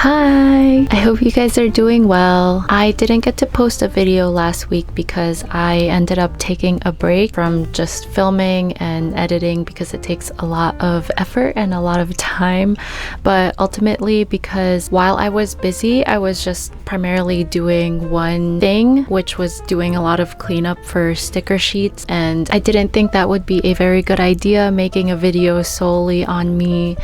Hi! I hope you guys are doing well. I didn't get to post a video last week because I ended up taking a break from just filming and editing because it takes a lot of effort and a lot of time. But ultimately, because while I was busy, I was just primarily doing one thing, which was doing a lot of cleanup for sticker sheets. And I didn't think that would be a very good idea, making a video solely on me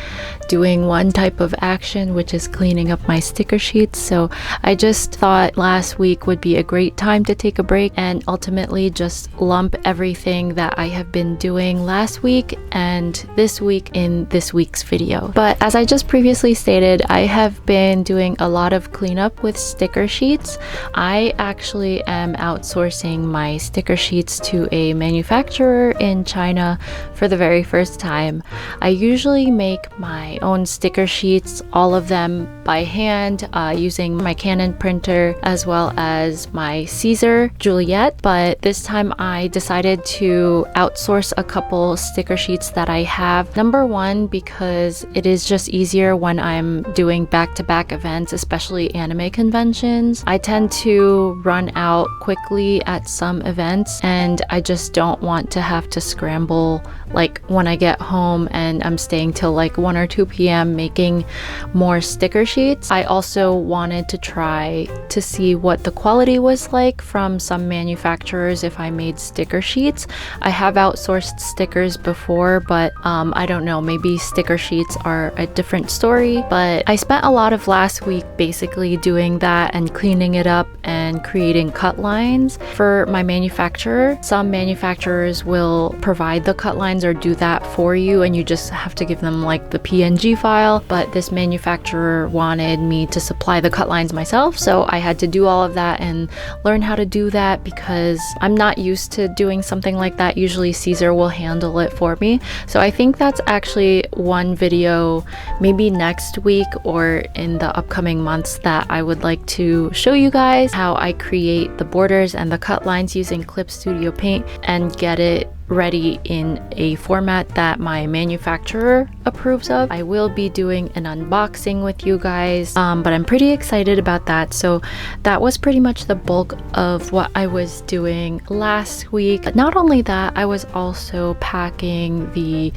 doing one type of action, which is cleaning up my sticker sheets. So I just thought last week would be a great time to take a break and ultimately just lump everything that I have been doing last week and this week in this week's video. But as I just previously stated, I have been doing a lot of cleanup with sticker sheets. I actually am outsourcing my sticker sheets to a manufacturer in China for the very first time. I usually make my own sticker sheets, all of them by hand, using my Canon printer as well as my Caesar Juliet, but this time I decided to outsource a couple sticker sheets that I have. Number one, because it is just easier when I'm doing back-to-back events, especially anime conventions. I tend to run out quickly at some events and I just don't want to have to scramble like when I get home and I'm staying till like 1 or 2 p.m. making more sticker sheets. I also wanted to try to see what the quality was like from some manufacturers if I made sticker sheets. I have outsourced stickers before, but I don't know, maybe sticker sheets are a different story. But I spent a lot of last week basically doing that and cleaning it up and creating cut lines for my manufacturer. Some manufacturers will provide the cut lines or do that for you and you just have to give them like the PNG file, but this manufacturer wanted me to supply the cut lines myself, so I had to do all of that and learn how to do that because I'm not used to doing something like that. Usually Caesar will handle it for me. So I think that's actually one video maybe next week or in the upcoming months that I would like to show you guys how I create the borders and the cut lines using Clip Studio Paint and get it ready in a format that my manufacturer approves of. I will be doing an unboxing with you guys, but I'm pretty excited about that. So that was pretty much the bulk of what I was doing last week. But not only that, I was also packing the,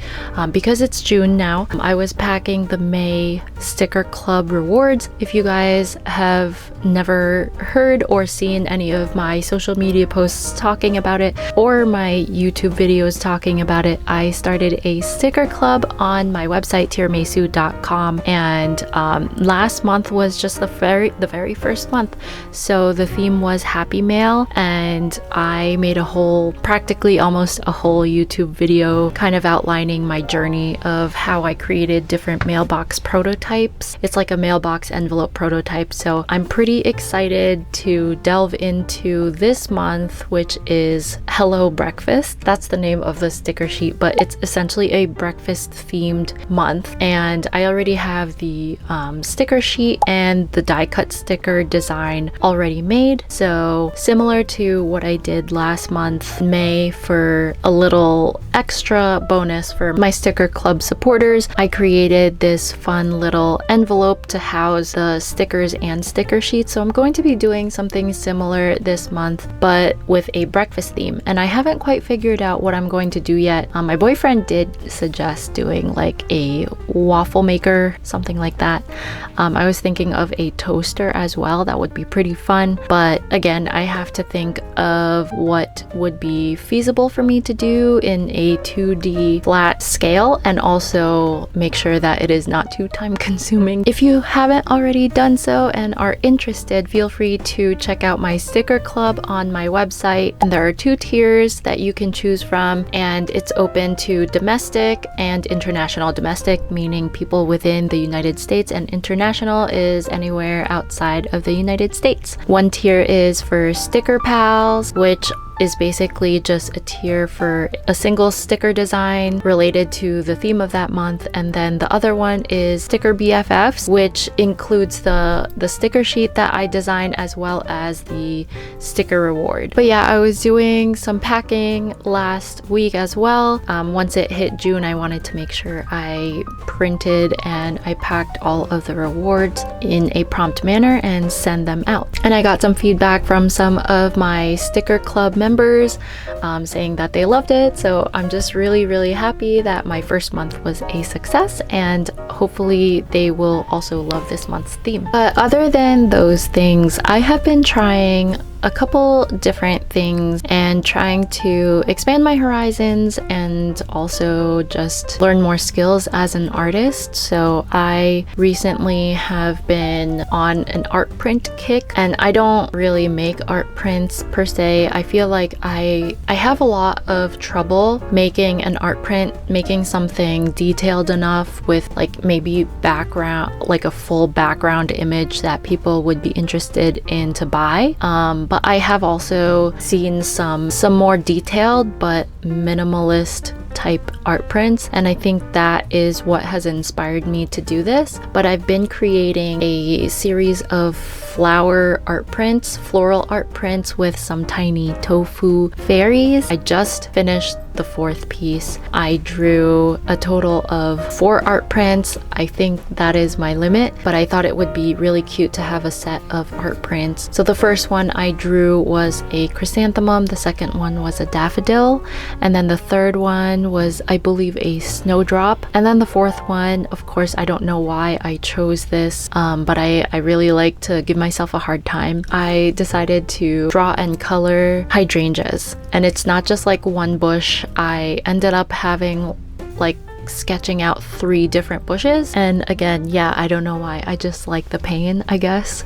because it's June now, I was packing the May Sticker Club rewards. If you guys have never heard or seen any of my social media posts talking about it or my YouTube videos talking about it, I started a sticker club on my website tiramisu.com, and last month was just the very first month. So the theme was Happy Mail, and I made practically almost a whole YouTube video kind of outlining my journey of how I created different mailbox prototypes. It's like a mailbox envelope prototype, so I'm pretty excited to delve into this month, which is Hello Breakfast. That's the name of the sticker sheet, but it's essentially a breakfast themed month, and I already have the sticker sheet and the die cut sticker design already made. So similar to what I did last month, May, for a little extra bonus for my sticker club supporters, I created this fun little envelope to house the stickers and sticker sheets. So I'm going to be doing something similar this month, but with a breakfast theme, and I haven't quite figured out what I'm going to do yet. My boyfriend did suggest doing like a waffle maker, something like that. I was thinking of a toaster as well. That would be pretty fun, but again, I have to think of what would be feasible for me to do in a 2D flat scale and also make sure that it is not too time consuming. If you haven't already done so and are interested, feel free to check out my sticker club on my website, and there are 2 tiers that you can choose from, and it's open to domestic and international. Domestic meaning people within the United States, and international is anywhere outside of the United States. One tier is for sticker pals, which is basically just a tier for a single sticker design related to the theme of that month, and then the other one is Sticker BFFs, which includes the sticker sheet that I designed as well as the sticker reward. But yeah, I was doing some packing last week as well. Once it hit June, I wanted to make sure I printed and I packed all of the rewards in a prompt manner and send them out. And I got some feedback from some of my sticker club members saying that they loved it. So I'm just really happy that my first month was a success, and hopefully they will also love this month's theme. But other than those things, I have been trying a couple different things and trying to expand my horizons and also just learn more skills as an artist. So I recently have been on an art print kick, and I don't really make art prints per se. I feel like I have a lot of trouble making an art print, making something detailed enough with like maybe background, like a full background image that people would be interested in to buy. But I have also seen some more detailed but minimalist type art prints, and I think that is what has inspired me to do this. But I've been creating a series of flower art prints, floral art prints with some tiny tofu fairies. I just finished the 4th piece. I drew a total of 4 art prints. I think that is my limit, but I thought it would be really cute to have a set of art prints. So the first one I drew was a chrysanthemum, the second one was a daffodil, and then the third one was, I believe, a snowdrop, and then the 4th one, of course, I don't know why I chose this, but I really like to give myself a hard time. I decided to draw and color hydrangeas, and it's not just like one bush. I ended up having like sketching out 3 different bushes, and again, yeah, I don't know why, I just like the pain, I guess.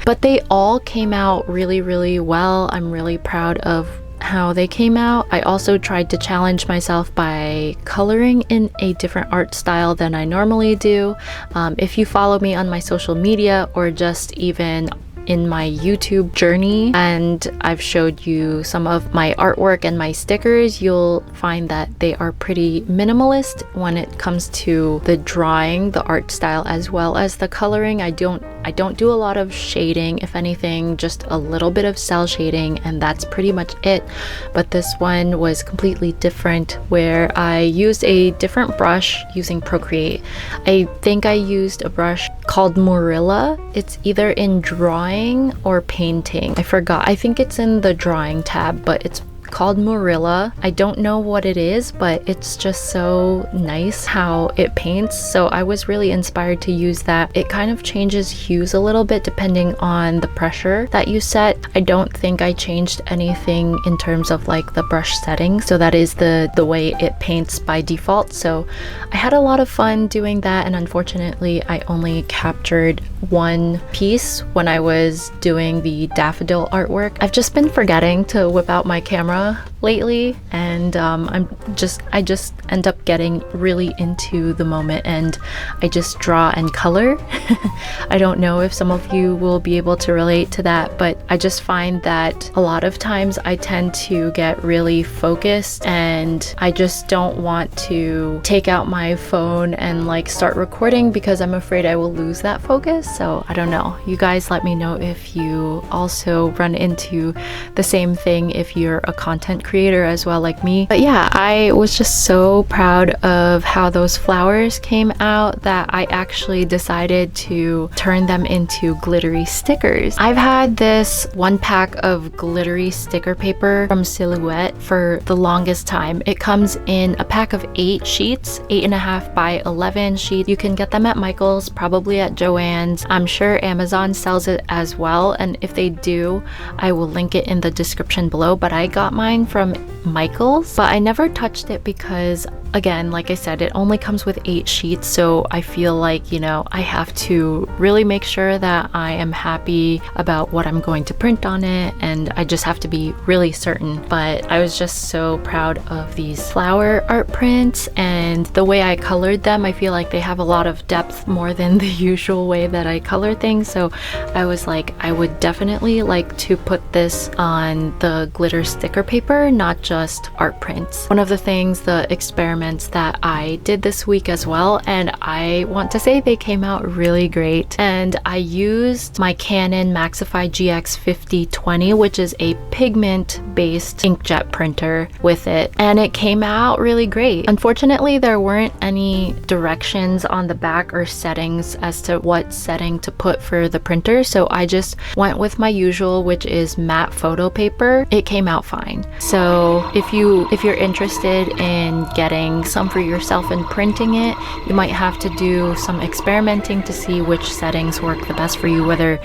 But they all came out really well. I'm really proud of how they came out. I also tried to challenge myself by coloring in a different art style than I normally do. If you follow me on my social media or just even in my YouTube journey, and I've showed you some of my artwork and my stickers, you'll find that they are pretty minimalist when it comes to the drawing, the art style, as well as the coloring. I don't do a lot of shading, if anything, just a little bit of cell shading, and that's pretty much it. But this one was completely different, where I used a different brush using Procreate. I think I used a brush called Morilla. It's either in drawing or painting. I forgot. I think it's in the drawing tab, but it's called Morilla. I don't know what it is, but it's just so nice how it paints. So I was really inspired to use that. It kind of changes hues a little bit depending on the pressure that you set. I don't think I changed anything in terms of like the brush setting. So that is the way it paints by default. So I had a lot of fun doing that, and unfortunately I only captured 1 piece when I was doing the daffodil artwork. I've just been forgetting to whip out my camera lately, and I just end up getting really into the moment, and I just draw and color. I don't know if some of you will be able to relate to that, but I just find that a lot of times I tend to get really focused, and I just don't want to take out my phone and like start recording because I'm afraid I will lose that focus. So I don't know, you guys let me know if you also run into the same thing, if you're a content creator as well like me. But yeah, I was just so proud of how those flowers came out that I actually decided to turn them into glittery stickers. I've had this 1 pack of glittery sticker paper from Silhouette for the longest time. It comes in a pack of 8 sheets, 8.5 by 11 sheets. You can get them at Michael's, probably at Joann's. I'm sure Amazon sells it as well, and if they do, I will link it in the description below. But I got mine from Michael's, but I never touched it because again, like I said, it only comes with 8 sheets, so I feel like, you know, I have to really make sure that I am happy about what I'm going to print on it, and I just have to be really certain. But I was just so proud of these flower art prints, and the way I colored them, I feel like they have a lot of depth more than the usual way that I color things. So I was like, I would definitely like to put this on the glitter sticker paper, not just art prints. One of the things, the experiments that I did this week as well, and I want to say they came out really great. And I used my Canon Maxify GX5020, which is a pigment based inkjet printer with it, and it came out really great. Unfortunately, there weren't any directions on the back or settings as to what setting to put for the printer, so I just went with my usual, which is matte photo paper. It came out fine. So if you're interested in getting some for yourself and printing it, you might have to do some experimenting to see which settings work the best for you, whether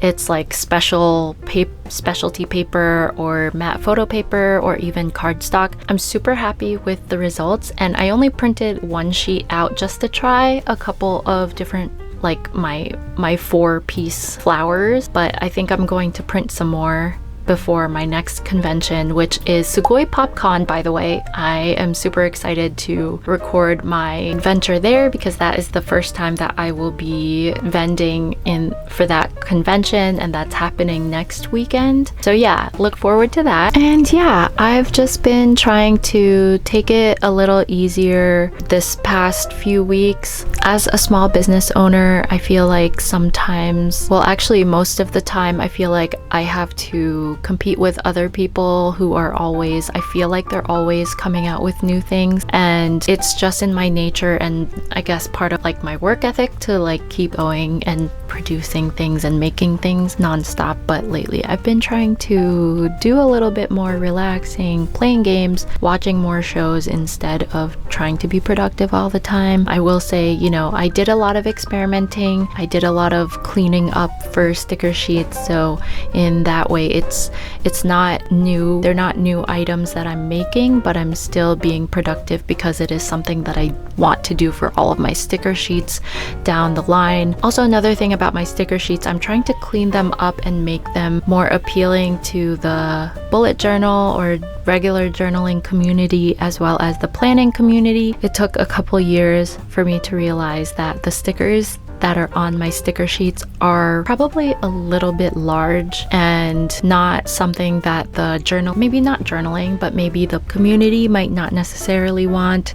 it's like specialty paper or matte photo paper or even cardstock. I'm super happy with the results, and I only printed 1 sheet out just to try a couple of different, like my 4-piece flowers, but I think I'm going to print some more before my next convention, which is Sugoi PopCon, by the way. I am super excited to record my adventure there because that is the first time that I will be vending in for that convention, and that's happening next weekend. So yeah, look forward to that. And yeah, I've just been trying to take it a little easier this past few weeks. As a small business owner, I feel like sometimes, well actually most of the time, I feel like I have to compete with other people who are always, I feel like they're always coming out with new things, and it's just in my nature and I guess part of like my work ethic to like keep going and producing things and making things nonstop. But lately I've been trying to do a little bit more relaxing, playing games, watching more shows instead of trying to be productive all the time. I will say, you know, I did a lot of experimenting. I did a lot of cleaning up for sticker sheets, so in that way it's not new. They're not new items that I'm making, but I'm still being productive because it is something that I want to do for all of my sticker sheets down the line. Also, another thing about my sticker sheets, I'm trying to clean them up and make them more appealing to the bullet journal or regular journaling community as well as the planning community. It took a couple years for me to realize that the stickers that are on my sticker sheets are probably a little bit large and not something that the journal, maybe not journaling, but maybe the community might not necessarily want,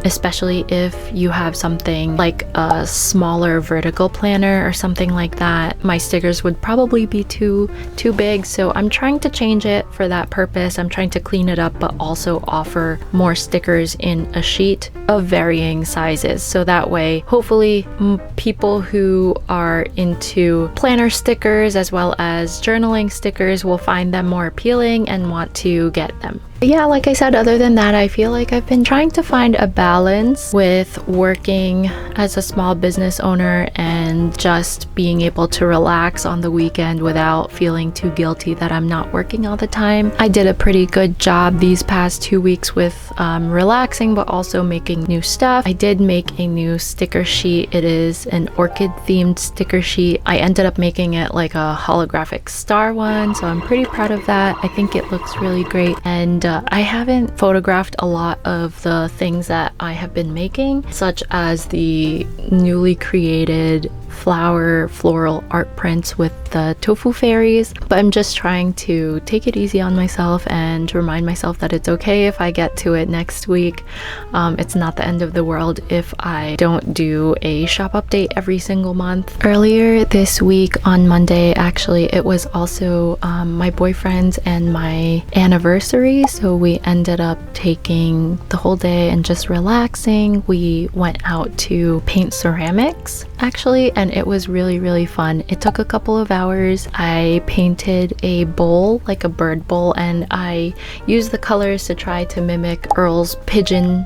especially if you have something like a smaller vertical planner or something like that. My stickers would probably be too big, so I'm trying to change it for that purpose. I'm trying to clean it up but also offer more stickers in a sheet of varying sizes, so that way hopefully people who are into planner stickers as well as journaling stickers will find them more appealing and want to get them. Yeah, like I said, other than that, I feel like I've been trying to find a balance with working as a small business owner and just being able to relax on the weekend without feeling too guilty that I'm not working all the time. I did a pretty good job these past 2 weeks with relaxing, but also making new stuff. I did make a new sticker sheet. It is an orchid themed sticker sheet. I ended up making it like a holographic star one, so I'm pretty proud of that. I think it looks really great, and I haven't photographed a lot of the things that I have been making, such as the newly created floral art prints with the tofu fairies, but I'm just trying to take it easy on myself and remind myself that it's okay if I get to it next week. It's not the end of the world if I don't do a shop update every single month. Earlier this week on Monday, actually, it was also my boyfriend's and my anniversary, so we ended up taking the whole day and just relaxing. We went out to paint ceramics actually, and it was really fun. It took a couple of hours. I painted a bowl, like a bird bowl, and I used the colors to try to mimic Earl's pigeon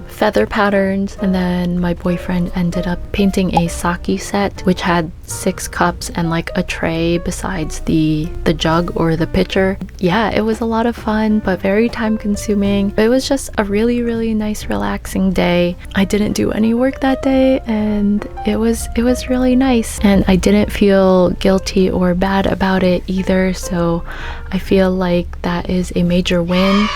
feather patterns, and then my boyfriend ended up painting a sake set which had 6 cups and like a tray besides the jug or the pitcher. Yeah, it was a lot of fun but very time consuming. It was just a really nice relaxing day. I didn't do any work that day and it was really nice, and I didn't feel guilty or bad about it either, so I feel like that is a major win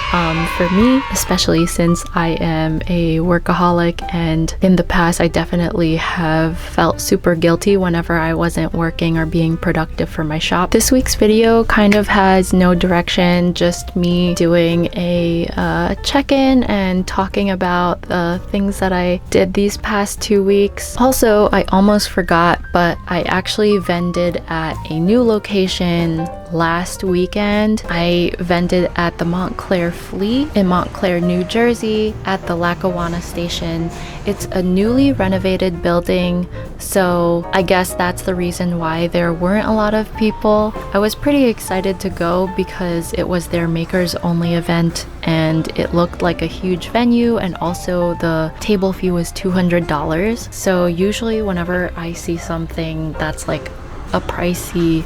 for me, especially since I am a workaholic, and in the past I definitely have felt super guilty whenever I wasn't working or being productive for my shop. This week's video kind of has no direction, just me doing a check-in and talking about the things that I did these past 2 weeks. Also, I almost forgot, but I actually vended at a new location last weekend. I vended at the Montclair Flea in Montclair, New Jersey at the Lackawanna Station. It's a newly renovated building, so I guess that's the reason why there weren't a lot of people. I was pretty excited to go because it was their makers only event and it looked like a huge venue, and also the table fee was $200. So usually whenever I see something that's like a pricey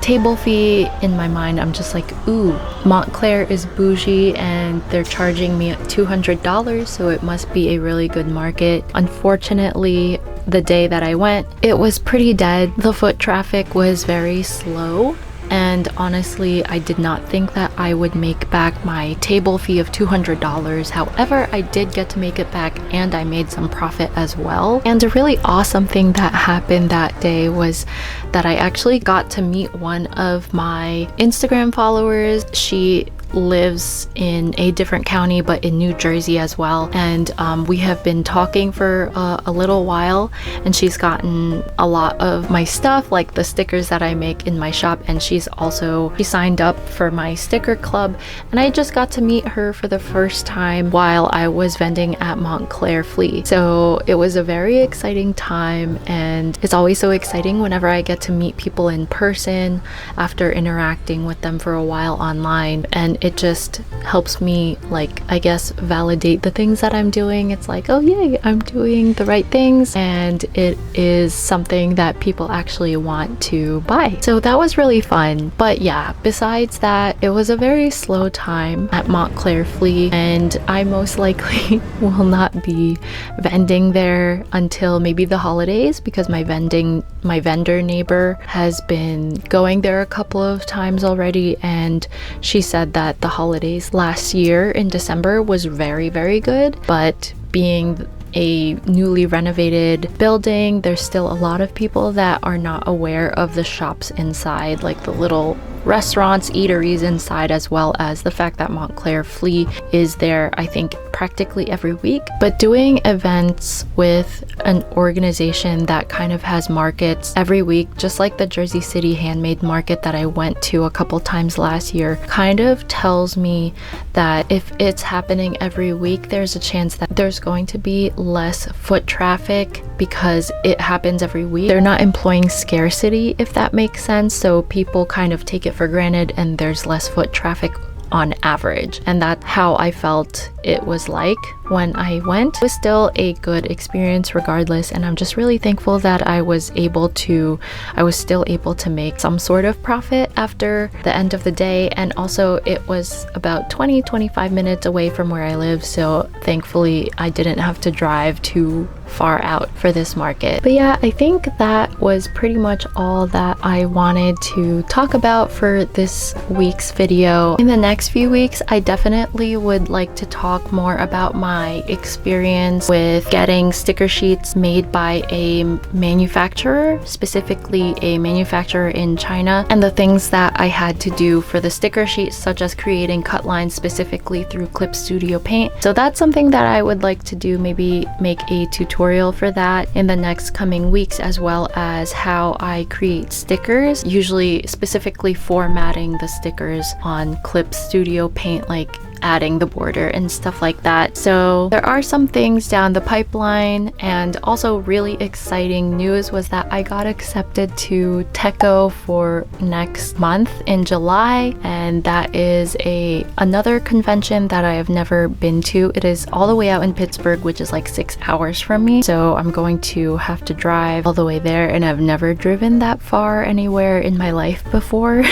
table fee, in my mind I'm just like, ooh, Montclair is bougie and they're charging me $200, so it must be a really good market. Unfortunately, the day that I went, it was pretty dead. The foot traffic was very slow, and honestly I did not think that I would make back my table fee of $200. However, I did get to make it back and I made some profit as well. And a really awesome thing that happened that day was that I actually got to meet one of my Instagram followers. She lives in a different county but in New Jersey as well, and we have been talking for a little while, and she's gotten a lot of my stuff, like the stickers that I make in my shop, and she signed up for my sticker club, and I just got to meet her for the first time while I was vending at Montclair Flea. So it was a very exciting time, and it's always so exciting whenever I get to meet people in person after interacting with them for a while online, and it just helps me, like, I guess, validate the things that I'm doing. It's like, oh yay, I'm doing the right things and it is something that people actually want to buy. So that was really fun. But yeah, besides that, it was a very slow time at Montclair Flea, and I most likely will not be vending there until maybe the holidays, because my vendor neighbor has been going there a couple of times already, and she said that the holidays last year in December was very good, but being a newly renovated building, there's still a lot of people that are not aware of the shops inside, like the little restaurants, eateries inside, as well as the fact that Montclair Flea is there, I think, practically every week. But doing events with an organization that kind of has markets every week, just like the Jersey City handmade market that I went to a couple times last year, kind of tells me that if it's happening every week, there's a chance that there's going to be less foot traffic because it happens every week. They're not employing scarcity, if that makes sense, so people kind of take it for granted and there's less foot traffic on average, and that's how I felt it was like when I went. It was still a good experience regardless, and I'm just really thankful that I was still able to make some sort of profit after the end of the day. And also it was about 20-25 minutes away from where I live, so thankfully I didn't have to drive too far out for this market. But yeah, I think that was pretty much all that I wanted to talk about for this week's video. In the next few weeks, I definitely would like to talk more about my experience with getting sticker sheets made by a manufacturer, specifically a manufacturer in China, and the things that I had to do for the sticker sheets, such as creating cut lines specifically through Clip Studio Paint. So that's something that I would like to do, maybe make a tutorial for that in the next coming weeks, as well as how I create stickers, usually specifically formatting the stickers on Clip Studio Paint, like adding the border and stuff like that. So there are some things down the pipeline, and also really exciting news was that I got accepted to TECO for next month in July, and that is another convention that I have never been to. It is all the way out in Pittsburgh, which is like 6 hours from me, so I'm going to have to drive all the way there, and I've never driven that far anywhere in my life before.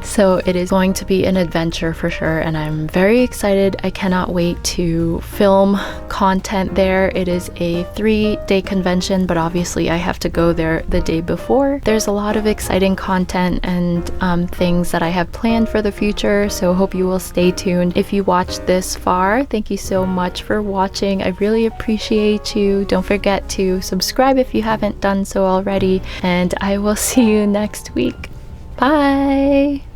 So it is going to be an adventure for sure, and I'm very excited. I cannot wait to film content there. It is a 3-day convention, but obviously I have to go there the day before. There's a lot of exciting content and things that I have planned for the future, so hope you will stay tuned. If you watched this far, thank you so much for watching. I really appreciate you. Don't forget to subscribe if you haven't done so already, and I will see you next week. Bye!